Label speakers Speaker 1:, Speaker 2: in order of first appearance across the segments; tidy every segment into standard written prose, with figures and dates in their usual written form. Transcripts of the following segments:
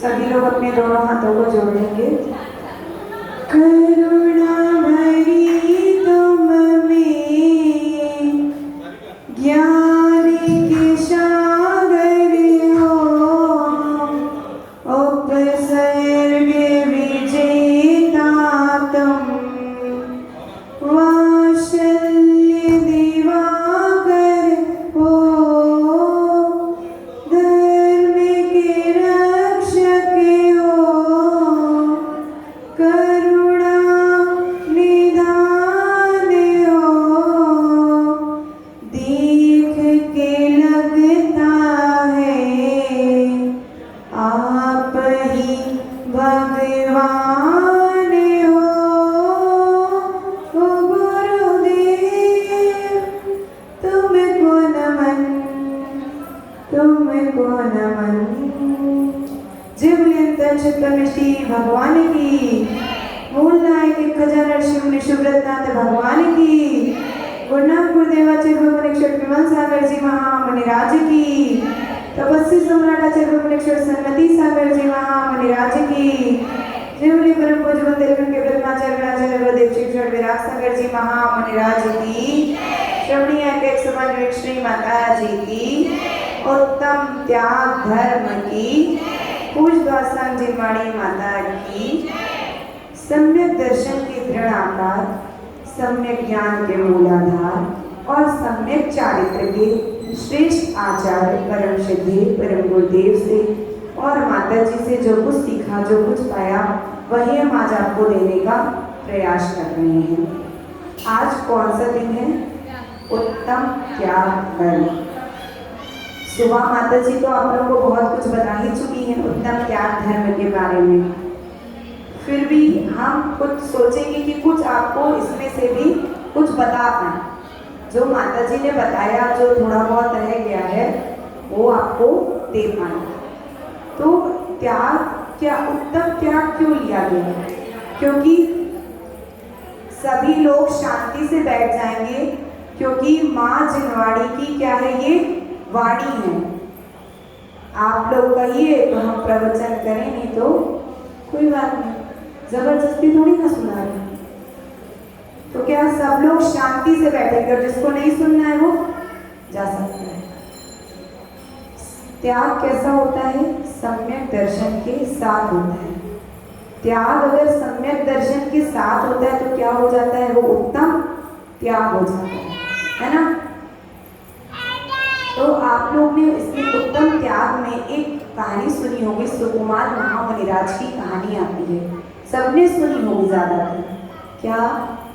Speaker 1: सभी लोग अपने दोनों हाथों को जोड़ लेंगे। करुणा भरी तुम में ज्ञान के सागर हो, उपसर्ग विजेता तुम, वात्सल्य दिवाकर हो, धर्म के रक्षक हो, करुणा निधान हो, देख के लगता है आप ही भगवान हो। ओ गुरुदेव तुमको नमन, तुमको नमन। जिवलियंतन चित्तमिष्टि भगवान की, मूल नायक एक खजाना शिव शुभ्रतनाथ भगवान की, गुरुनाथ गुरुदेवाचार्य भुवनेश्वर विमल सागर जी महामुनिराज की, तपस्वी सम्राटाचार्य भुवनेश्वर सन्मति सागर जी महामुनिराज की, जिवली परम पूज्य बुंदेलखंड के ब्रह्माचार्य गणाचार्य गुरुदेव शिक्षण विराग सागर जी महामुनिराज की, श्रवणीय एक समान श्री माता जी की, उत्तम त्याग धर्म की, पूज दासांग जी माड़ी माता की, सम्यक दर्शन के दृढ़ आकार, सम्यक ज्ञान के मूलाधार और सम्यक चारित्र के श्रेष्ठ आचार्य परम सिद्धि परम गुरुदेव से और माता जी से जो कुछ सीखा जो कुछ पाया वही हम आज आपको देने का प्रयास कर रहे हैं। आज कौन सा दिन है? उत्तम त्याग धर्म। सुबह माता जी तो आप लोगों को बहुत कुछ बता ही चुकी हैं उत्तम त्याग धर्म के बारे में, फिर भी हम कुछ सोचेंगे कि कुछ आपको इसमें से भी कुछ बता पाए। जो माता जी ने बताया जो थोड़ा बहुत रह गया है वो आपको दे पाए। तो त्याग क्या, उत्तम त्याग क्यों लिया गया है? क्योंकि सभी लोग शांति से बैठ जाएंगे, क्योंकि माँ जिनवाड़ी की क्या है, ये वाणी है। आप लोग कहिए तो हम प्रवचन करें, नहीं तो कोई बात नहीं, जबरदस्ती थोड़ी ना सुना रहे। तो क्या सब लोग शांति से बैठेंगे और जिसको नहीं सुनना है वो जा सकता है। त्याग कैसा होता है? सम्यक दर्शन के साथ होता है। त्याग अगर सम्यक दर्शन के साथ होता है तो क्या हो जाता है? वो उत्तम त्याग हो जाता है ना। तो आप लोग ने इसमें उत्तम त्याग में एक कहानी सुनी होगी, सुकुमार महामुनिराज की कहानी आती है, सबने सुनी होगी ज़्यादातर। क्या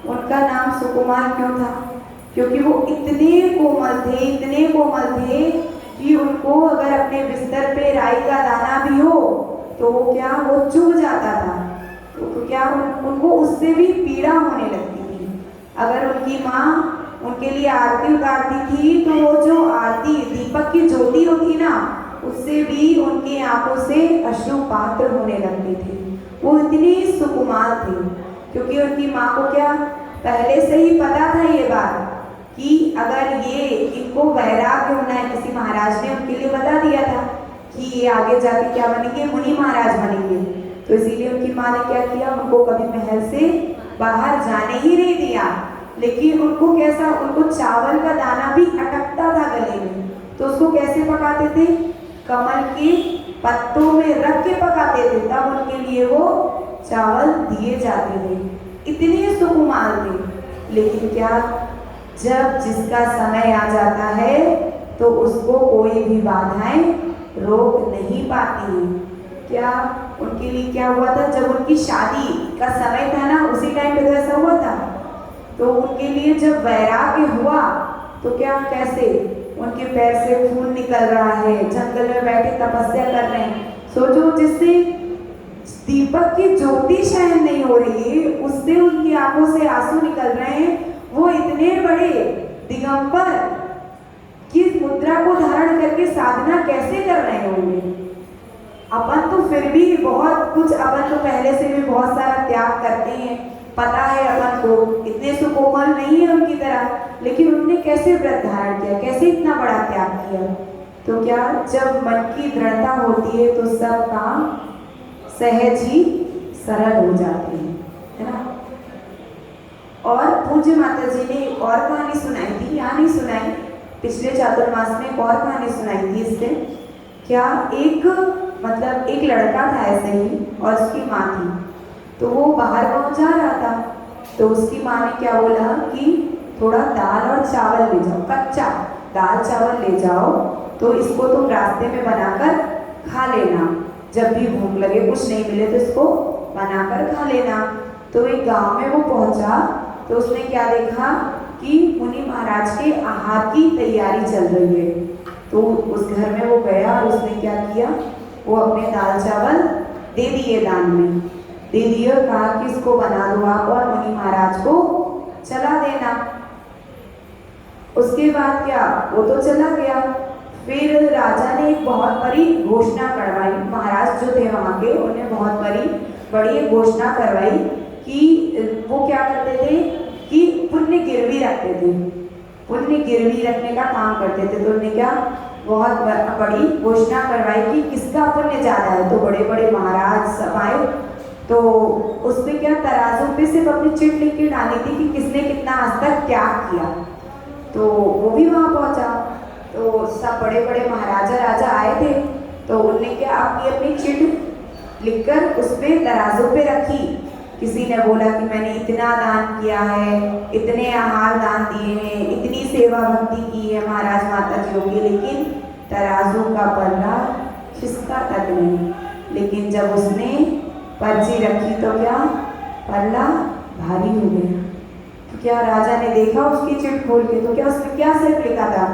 Speaker 1: उनका नाम सुकुमार क्यों था? क्योंकि वो इतने कोमल थे, इतने कोमल थे कि उनको अगर अपने बिस्तर पे राई का दाना भी हो तो वो क्या, वो चुभ जाता था। तो क्या उनको उससे भी पीड़ा होने लगती थी। अगर उनकी माँ उनके लिए आरती उतारती थी तो वो जो आरती दीपक की ज्योति होती ना, उससे भी उनकी आंखों से अश्रुपात होने लगते थे। वो इतनी सुकुमार थे क्योंकि उनकी माँ को क्या पहले से ही पता था ये बात कि अगर ये इनको वैराग्य होना है, किसी महाराज ने उनके लिए बता दिया था कि ये आगे जाके क्या बनेंगे, मुनि महाराज बनेंगे। तो इसीलिए उनकी माँ ने क्या किया, उनको कभी महल से बाहर जाने ही नहीं दिया। लेकिन उनको कैसा, उनको चावल का दाना भी अटकता था गले में, तो उसको कैसे पकाते थे? कमल के पत्तों में रख के पकाते थे, तब उनके लिए वो चावल दिए जाते थे। इतने सुकुमार थे। लेकिन क्या, जब जिसका समय आ जाता है तो उसको कोई भी बाधाएं रोक नहीं पाती हैं। क्या उनके लिए क्या हुआ था, जब उनकी शादी का समय था ना, उसी टाइम पे तो ऐसा हुआ था। तो उनके लिए जब वैराग्य हुआ तो क्या, कैसे उनके पैर से खून निकल रहा है, जंगल में बैठे तपस्या कर रहे हैं। सोचो, जिससे दीपक की ज्योति शायद नहीं हो रही है, उससे उनकी आंखों से आंसू निकल रहे हैं। वो इतने बड़े दिगंबर की मुद्रा को धारण करके साधना कैसे कर रहे होंगे। अपन तो फिर भी बहुत कुछ, अपन तो पहले से भी बहुत सारा त्याग करते हैं, पता है अपन को, इतने सुकोमल नहीं है उनकी तरह, लेकिन उन्होंने कैसे व्रत धारण किया, कैसे इतना बड़ा त्याग किया। तो क्या, जब मन की दृढ़ता होती है तो सब काम सहज ही सरल हो जाते हैं, है ना। और पूज्य माता जी ने एक और कहानी सुनाई थी, यहाँ नहीं सुनाई, पिछले चातुर्मास में एक और कहानी सुनाई थी इससे। क्या एक मतलब एक लड़का था ऐसे ही और उसकी माँ थी, तो वो बाहर गाँव जा रहा था, तो उसकी माँ ने क्या बोला कि थोड़ा दाल और चावल ले जाओ, कच्चा दाल चावल ले जाओ, तो इसको तुम रास्ते में बनाकर खा लेना, जब भी भूख लगे, कुछ नहीं मिले तो इसको बनाकर खा लेना। तो एक गांव में वो पहुंचा, तो उसने क्या देखा कि मुनि महाराज के आहार की तैयारी चल रही है। तो उस घर में वो गया और उसने क्या किया, वो अपने दाल चावल दे दिए, दान में दे दिए और कहा कि इसको बना दो आप और मुनि महाराज को चला देना। उसके बाद क्या, वो तो चला गया। फिर राजा ने एक बहुत बड़ी घोषणा करवाई, महाराज जो थे वहाँ के, उन्हें बहुत बड़ी घोषणा करवाई कि वो क्या करते थे कि पुण्य गिरवी रखते थे, पुण्य गिरवी रखने का काम करते थे। तो उन्होंने क्या बहुत बड़ी घोषणा करवाई कि किसका पुण्य ज़्यादा है। तो बड़े बड़े महाराज सब आए, तो उस पर क्या तराजू पे सिर्फ अपनी चिट लिख के डाली थी कि किसने कितना आज तक त्याग किया। तो वो भी वहाँ पहुँचा, तो सब बड़े बड़े महाराजा राजा आए थे, तो उन्होंने क्या अपनी अपनी चिट लिखकर उस पर तराजू पे रखी। किसी ने बोला कि मैंने इतना दान किया है, इतने आहार दान दिए हैं, इतनी सेवा भक्ति की है महाराज माता जी की, लेकिन तराजू का पल्ला खिसका तक नहीं। लेकिन जब उसने पर्ची रखी तो क्या पल्ला भारी हो गया। तो क्या राजा ने देखा उसकी चिट खोल के, तो क्या उसने क्या सिर्फ लिखा था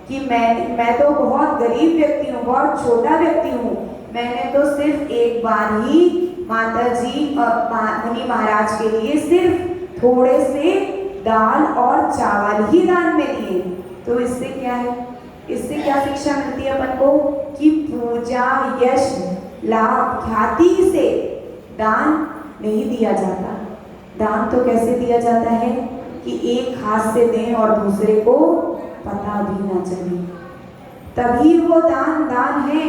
Speaker 1: कि मैं तो बहुत गरीब व्यक्ति हूँ, बहुत छोटा व्यक्ति हूँ, मैंने तो सिर्फ एक बार ही माता जी मुनि महाराज के लिए सिर्फ थोड़े से दाल और चावल ही दान में दिए। तो इससे क्या है, इससे क्या शिक्षा मिलती है अपन को कि पूजा यश लाभ ख्याति से दान नहीं दिया जाता। दान तो कैसे दिया जाता है कि एक हाथ से दें और दूसरे को पता भी ना चले, तभी वो दान दान है,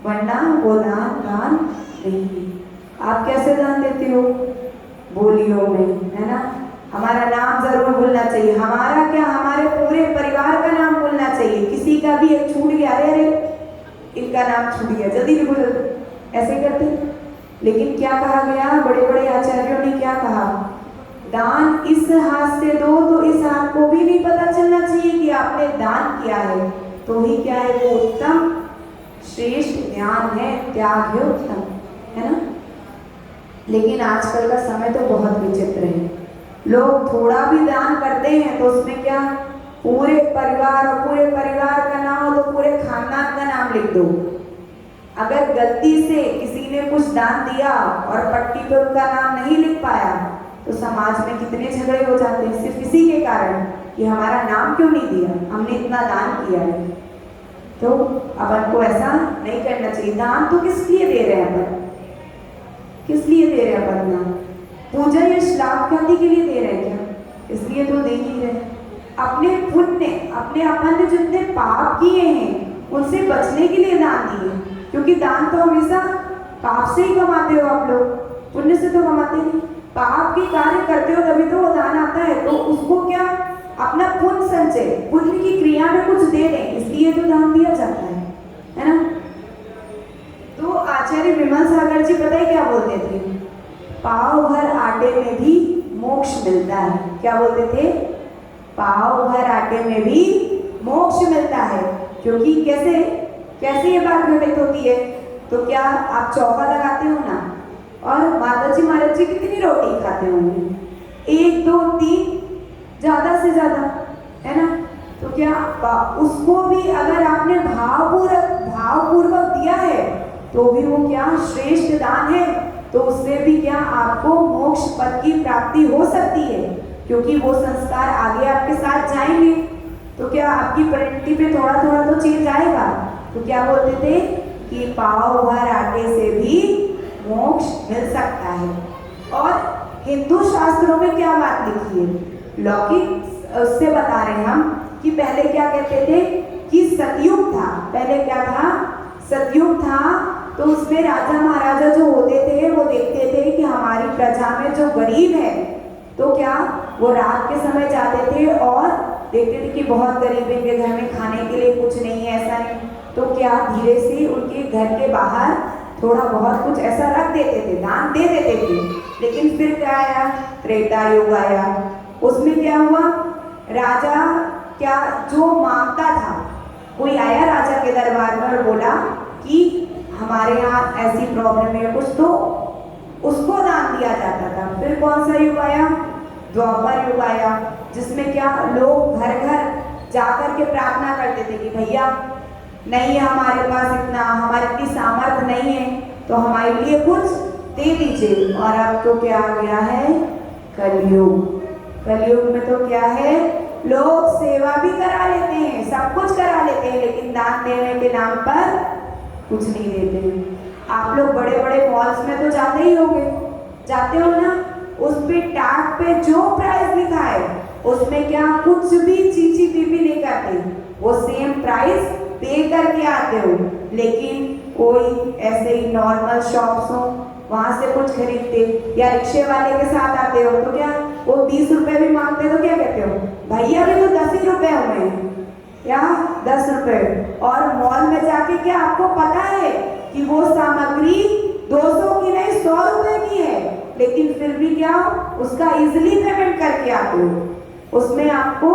Speaker 1: वरना वो दान नहीं है। आप कैसे दान देते हो, बोलियों में, है ना। हमारा नाम जरूर बोलना चाहिए, हमारा क्या हमारे पूरे परिवार का नाम बोलना चाहिए। किसी का भी एक छूट गया, अरे इनका नाम छूट गया, जल्दी भी बोलो, ऐसे करते। लेकिन क्या कहा गया, बड़े बड़े आचार्यों ने क्या कहा, दान इस हाथ से दो तो इस हाथ को भी नहीं पता चलना चाहिए कि आपने दान किया है, तो ही क्या है वो उत्तम श्रेष्ठ ज्ञान है, त्याग है उत्तम, है ना। लेकिन आजकल का समय तो बहुत विचित्र है, लोग थोड़ा भी दान करते हैं तो उसमें क्या पूरे परिवार और पूरे परिवार का नाम हो तो पूरे खानदान का नाम लिख दो। अगर गलती से किसी ने कुछ दान दिया और पट्टी पर उनका नाम नहीं लिख पाया तो समाज में कितने झगड़े हो जाते हैं, सिर्फ इसी के कारण कि हमारा नाम क्यों नहीं दिया, हमने इतना दान किया है। तो अपन को ऐसा नहीं करना चाहिए। दान तो किस लिए दे रहे हैं अपन, किस लिए दे रहे हैं अपन दान, पूजा या श्राद्ध ख्याति के लिए दे रहे हैं क्या, इसलिए तो दे ही रहे। अपने पुण्य, अपने अपन ने जितने पाप किए हैं उनसे बचने के लिए दान दिए, क्योंकि दान तो हमेशा पाप से ही कमाते हो आप लोग, पुण्य से तो कमाते नहीं। पाप के कार्य करते हो तभी तो वो दान आता है, तो उसको क्या अपना पुण्य संचय, पुण्य की क्रिया में कुछ दे दें, इसलिए तो दान दिया जाता है ना। तो आचार्य विमल सागर जी पता है क्या बोलते थे, पाव भर आटे में भी मोक्ष मिलता है। क्या बोलते थे, पाव भर आटे में भी मोक्ष मिलता है। क्योंकि कैसे कैसे ये बात घटित होती है, तो क्या आप चौका लगाते हो ना, और माता जी महाराज जी कितनी रोटी खाते होंगे, 1 2 3 ज्यादा से ज्यादा, है ना। तो क्या उसको भी अगर आपने भावपूर्वक दिया है तो भी वो क्या श्रेष्ठ दान है, तो उससे भी क्या आपको मोक्ष पद की प्राप्ति हो सकती है, क्योंकि वो संस्कार आगे आपके साथ जाएंगे। तो क्या आपकी परिणति पे थोड़ा थोड़ा तो चेंज आएगा। तो क्या बोलते थे कि पाव भर आटे से भी मोक्ष मिल सकता है। और हिंदू शास्त्रों में क्या बात लिखी है, लौकिक उससे बता रहे हैं हम कि पहले क्या कहते थे कि सतयुग था, पहले क्या था, सतयुग था तो उसमें राजा महाराजा जो होते थे वो देखते थे कि हमारी प्रजा में जो गरीब है, तो क्या वो रात के समय जाते थे और देखते थे कि बहुत गरीब है, इनके घर में खाने के लिए कुछ नहीं है, ऐसा नहीं, तो क्या धीरे से उनके घर के बाहर थोड़ा बहुत कुछ ऐसा रख देते थे, दान दे देते थे। लेकिन फिर क्या आया, त्रेता युग आया। उसमें क्या हुआ, राजा क्या जो मांगता था, कोई आया राजा के दरबार में और बोला कि हमारे यहाँ ऐसी प्रॉब्लम है कुछ, तो उसको दान दिया जाता था। फिर कौन सा युग आया, द्वापर युग आया, जिसमें क्या लोग घर घर जाकर के प्रार्थना करते थे कि भैया नहीं है हमारे पास इतना, हमारी इतनी सामर्थ्य नहीं है, तो हमारे लिए कुछ दे दीजिए। और अब तो क्या आ गया है, कलयुग। कलयुग में तो क्या है, लोग सेवा भी करा लेते हैं, सब कुछ करा लेते हैं, लेकिन दान देने के नाम पर कुछ नहीं देते। आप लोग बड़े बड़े मॉल्स में तो जाते ही होंगे, जाते हो ना, उस पे टैग पे जो प्राइस लिखा है उसमें क्या कुछ भी चीची पीपी नहीं करते, वो सेम प्राइस पे करके आते हो। लेकिन कोई ऐसे ही नॉर्मल शॉप्स हो, वहां से कुछ खरीदते, या रिक्शे वाले के साथ आते हो तो क्या वो 20 रुपए भी मांगते, तो क्या कहते हो, भैया भी तो 10 ही रुपए हुए या 10 रुपए। और मॉल में जाके क्या आपको पता है कि वो सामग्री 200 की नहीं 100 रुपए की है, लेकिन फिर भी क्या उसका इजिली पेमेंट करके आते हो, उसमें आपको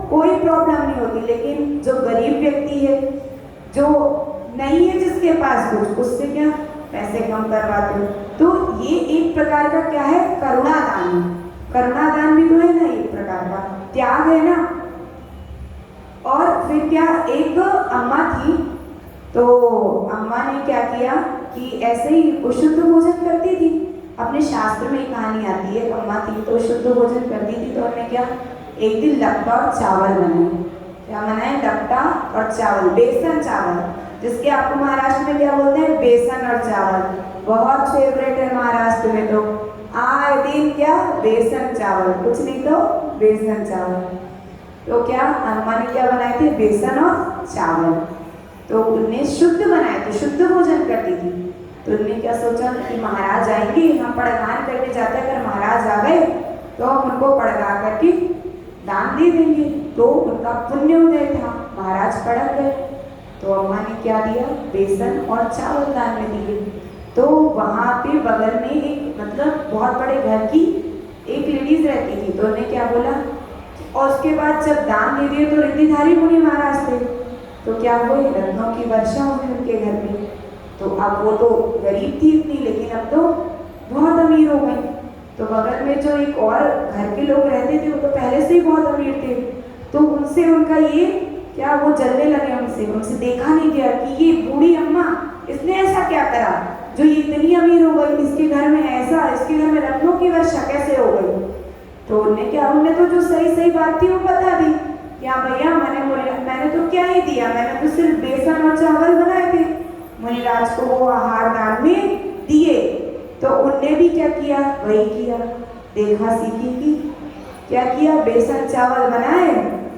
Speaker 1: कोई प्रॉब्लम नहीं होती। लेकिन जो गरीब व्यक्ति है, जो नहीं है जिसके पास कुछ, उससे क्या पैसे कम करवाते हो। तो ये एक प्रकार का क्या है, करुणा दान। करुणा दान भी तो है ना, एक प्रकार का त्याग है ना। और फिर क्या, एक अम्मा थी, तो अम्मा ने क्या किया कि ऐसे ही वो शुद्ध भोजन करती थी। अपने शास्त्र में कहानी आती है, अम्मा थी तो शुद्ध भोजन करती थी, तो उन्होंने क्या एक दिन लपटा और चावल बनाए। क्या बनाए, लपटा और चावल, बेसन चावल, जिसके आपको महाराष्ट्र में क्या बोलते हैं, बेसन और चावल, बहुत फेवरेट है महाराष्ट्र में। तो आए दिन क्या, बेसन चावल, कुछ नहीं तो बेसन चावल। तो क्या अम्मा ने क्या बनाए थे, बेसन और चावल, तो उन्हें शुद्ध बनाए थे, शुद्ध भोजन करती थी। तो उन्होंने क्या सोचा कि महाराज आएंगे, हम पड़गान करके जाते हैं, अगर महाराज आ गए तो हम उनको पड़गा करके दान दे देंगे। तो उनका पुण्य उदय था, महाराज पड़क गए, तो अम्मा ने क्या दिया, बेसन और चावल दान में दिए। तो वहाँ पे बगल में एक मतलब बहुत बड़े घर की एक लेडीज रहती थी, तो उन्हें क्या बोला, और उसके बाद जब दान दे दिए तो रिद्धिधारी मुनि महाराज थे, तो क्या हुए, रत्नों की वर्षा हुई उनके घर में। तो अब वो तो गरीब थी इतनी, लेकिन अब तो बहुत अमीर हो गई। तो बगल में जो एक और घर के लोग रहते थे, वो तो पहले से ही बहुत अमीर थे, तो उनसे उनका ये क्या, वो जलने लगे उनसे देखा नहीं गया कि ये बूढ़ी अम्मा, इसने ऐसा क्या करा जो ये इतनी अमीर हो गई, इसके घर में ऐसा, इसके घर में रत्नों की वर्षा कैसे हो गई। तो उन्हें तो जो सही सही बात थी वो बता दी, क्या भैया मैंने तो क्या ही दिया, मैंने तो सिर्फ बेसन और चावल बनाए थे, मुनिराज को वो आहार दान में दिए। तो उनने भी क्या किया, वही किया, देखा सीखी की, क्या किया, बेसन चावल बनाए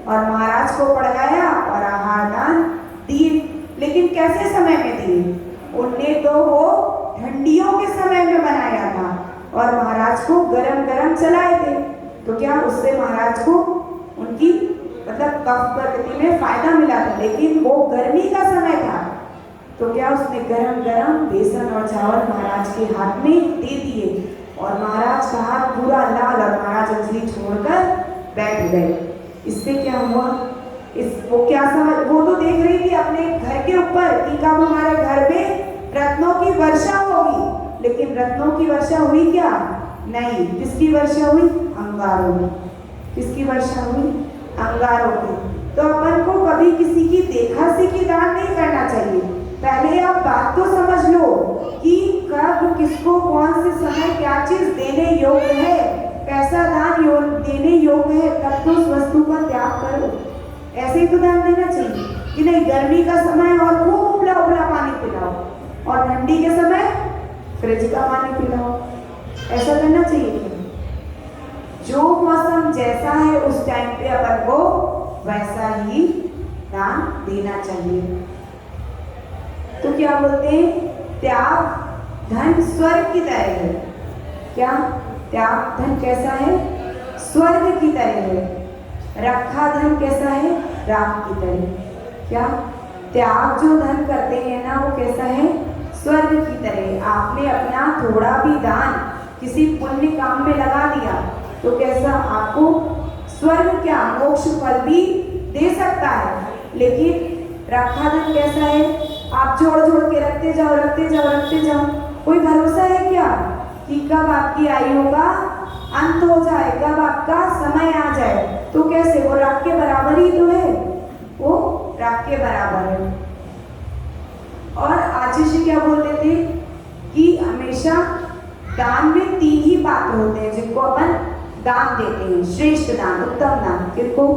Speaker 1: और महाराज को पड़गाया और आहार दान दिए। लेकिन कैसे समय में दिए, उनने तो वो ठंडियों के समय में बनाया था और महाराज को गरम गरम चलाए थे। तो क्या उससे महाराज को उनकी मतलब कफ प्रकृति में फायदा मिला था, लेकिन वो गर्मी का समय था। तो क्या उसने गरम गरम बेसन और चावल महाराज के हाथ में दे दिए और महाराज का हाथ पूरा लाल और महाराज अंजलि छोड़कर बैठ गए। इससे क्या हुआ, वो क्या समझ, वो तो देख रही थी अपने घर के ऊपर कि कब हमारे घर में रत्नों की वर्षा होगी, लेकिन रत्नों की वर्षा हुई क्या, नहीं। किसकी वर्षा हुई, अंगारों की। किसकी वर्षा हुई, अंगारों की। तो अपन को कभी किसी की देखा सीखी दान नहीं करना चाहिए। पहले आप बात तो समझ लो कि कब किसको कौन से समय क्या चीज देने योग्य है, कैसा दान देने योग्य है, तब तो उस वस्तु का त्याग करो। ऐसे ही तो दान देना चाहिए कि नहीं, गर्मी का समय और खूब उबला उबला पानी पिलाओ और ठंडी के समय फ्रिज का पानी पिलाओ, ऐसा करना चाहिए। जो मौसम जैसा है उस टाइम पे अपन को वैसा ही दान देना चाहिए। तो क्या बोलते हैं त्याग धन स्वर्ग की तरह है। क्या त्याग धन कैसा है? स्वर्ग की तरह है। रखा धन कैसा है? राख की तरह। क्या त्याग जो धन करते हैं ना, वो कैसा है? स्वर्ग की तरह। आपने अपना थोड़ा भी दान किसी पुण्य काम में लगा दिया तो कैसा आपको स्वर्ग क्या मोक्ष फल भी दे सकता है। लेकिन रखा धन कैसा है? आप जोड़ जोड़ के रखते जाओ, रखते जाओ, रखते जाओ। कोई भरोसा है क्या कि कब आपकी आयु का अंत हो जाए, कब आपका समय आ जाए? तो कैसे? वो राख के बराबर ही तो है, वो राख के बराबर है। और आचार्य जी क्या बोलते थे कि हमेशा दान में 3 ही पात्र होते हैं जिनको अपन दान देते हैं। श्रेष्ठ दान, उत्तम दान। किनको?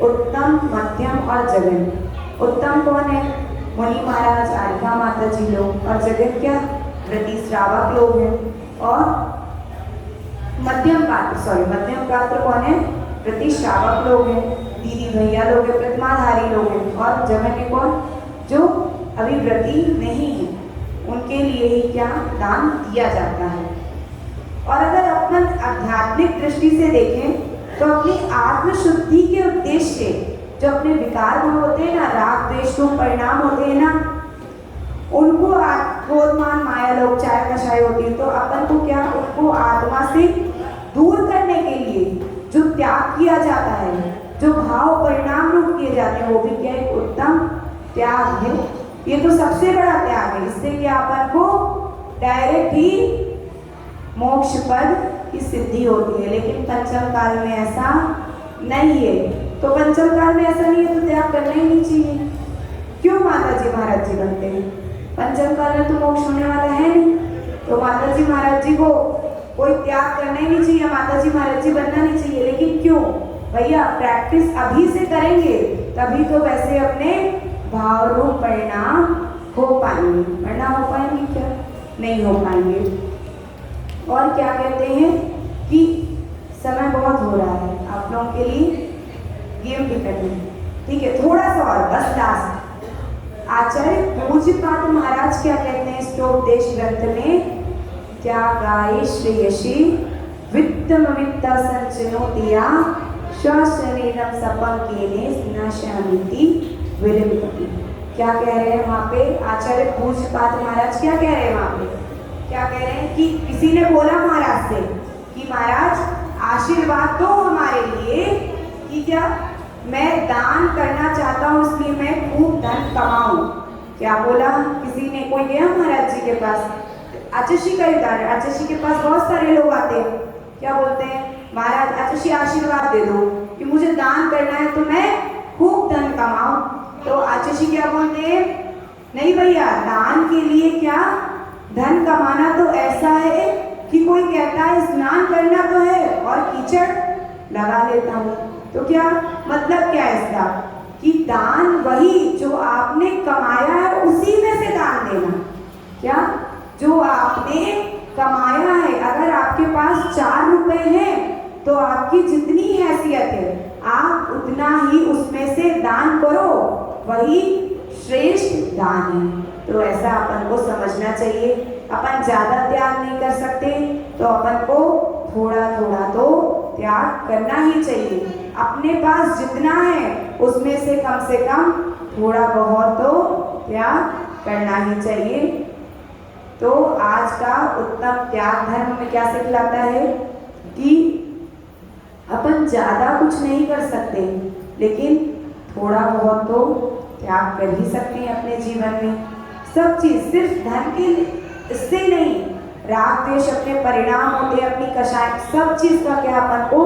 Speaker 1: उत्तम, मध्यम और जघन। उत्तम कौन है? मुनि महाराज, आर्या माता जी लोग। और जघन क्या? व्रती श्रावक लोग हैं। और मध्यम पात्र कौन है? व्रती श्रावक लोग हैं, दीदी भैया लोग हैं, प्रतिमाधारी लोग हैं। और जघन है कौन? जो अभी व्रती नहीं है, उनके लिए ही क्या दान दिया जाता है। और अगर अपन आध्यात्मिक दृष्टि से देखें तो अपनी आत्मशुद्धि के उद्देश्य से जो अपने विकार गुण होते हैं ना, राग द्वेष रूप परिणाम होते हैं ना, उनको क्रोध मान माया लोग चाय कषाय होती है, तो अपन को क्या उनको आत्मा से दूर करने के लिए जो त्याग किया जाता है, जो भाव परिणाम रूप किए जाते हैं, वो भी क्या एक उत्तम त्याग है। ये तो सबसे बड़ा त्याग है। इससे क्या अपन को डायरेक्ट ही मोक्ष पद की सिद्धि होती है। लेकिन पंचम काल में ऐसा नहीं है। तो पंचम काल में ऐसा नहीं है तो त्याग करना ही नहीं चाहिए। क्यों माता जी महाराज जी बनते हैं? पंचम काल में तो मोक्ष होने वाला है नहीं, तो माता जी महाराज जी को कोई त्याग करना ही नहीं चाहिए, माता जी महाराज जी बनना नहीं चाहिए। लेकिन क्यों भैया? प्रैक्टिस अभी से करेंगे तभी तो वैसे अपने भाव रूप परिणाम हो पाएंगे, वरना हो पाएंगे क्या? नहीं हो पाएंगे। और क्या कहते हैं कि समय बहुत हो रहा है, आप लोगों के लिए गेम भी करनी है, ठीक है? थोड़ा सा और बस लास्ट। आचार्य पूज्यपाद महाराज क्या कहते हैं इसके उपदेश ग्रंथ में? क्या गाये श्रेयसी वित्तमवित्ता संचनोतिया स्वशरीरम सपंकेने स्नाशमिति विलिम्पति। क्या कह रहे हैं वहाँ पे आचार्य पूज्यपाद महाराज? क्या कह रहे हैं वहाँ पे? क्या कह रहे हैं कि किसी ने बोला महाराज से कि महाराज आशीर्वाद दो हमारे लिए कि क्या मैं दान करना चाहता हूँ, इसलिए मैं खूब धन कमाऊं। क्या बोला किसी ने? कोई गया महाराज जी के पास, आचार्य का उदाहरण, आचार्य के पास बहुत सारे लोग आते हैं, क्या बोलते हैं? महाराज आचार्य आशीर्वाद दे दो कि मुझे दान करना है तो मैं खूब धन कमाऊं। तो आचार्य क्या बोलते हैं? नहीं भैया, दान के लिए क्या धन कमाना तो ऐसा है कि कोई कहता है स्नान करना तो है और कीचड़ लगा लेता हूँ। तो क्या मतलब क्या है इसका? कि दान वही जो आपने कमाया है उसी में से दान देना। क्या? जो आपने कमाया है, अगर आपके पास 4 रुपए हैं तो आपकी जितनी हैसियत है आप उतना ही उसमें से दान करो, वही श्रेष्ठ दान है। तो ऐसा अपन को समझना चाहिए। अपन ज्यादा त्याग नहीं कर सकते तो अपन को थोड़ा थोड़ा तो त्याग करना ही चाहिए। अपने पास जितना है उसमें से कम थोड़ा बहुत तो त्याग करना ही चाहिए। तो आज का उत्तम त्याग धर्म में क्या सिखलाता है कि अपन ज्यादा कुछ नहीं कर सकते लेकिन थोड़ा बहुत तो त्याग कर ही सकते हैं अपने जीवन में। सब चीज सिर्फ धन के इससे नहीं, राग द्वेष अपने परिणाम होते हैं, अपनी कषाय, सब चीज का क्या अपन को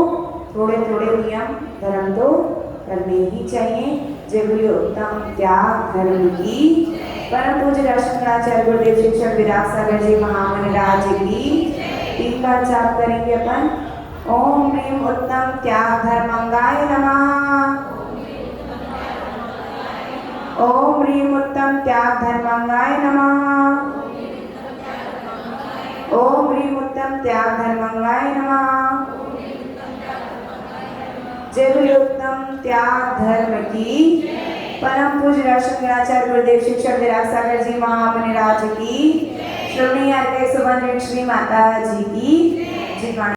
Speaker 1: थोड़े थोड़े नियम धर्म तो करने ही चाहिए। जय बोलिए उत्तम त्याग धर्म की। परम पूज्य राष्ट्राचार्य गुरुदेव शिक्षक विराग सागर जी महामुनि राज की 3 बार जाप करेंगे अपन। ओम ह्रीम उत्तम त्याग धर्मंगाय नमः। ओम ह्रीम उत्तम त्याग धर्मंगाय नमः। ओम ह्रीम उत्तम त्याग धर्मंगाय नमः। जय बोलिए उत्तम त्याग धर्म की। परम पूज्य राष्ट्राचार्य गुरुदेव शिक्षक विराग सागर जी महामुनि राज की। श्रवणी यार के सुबह श्री माता जी की जय।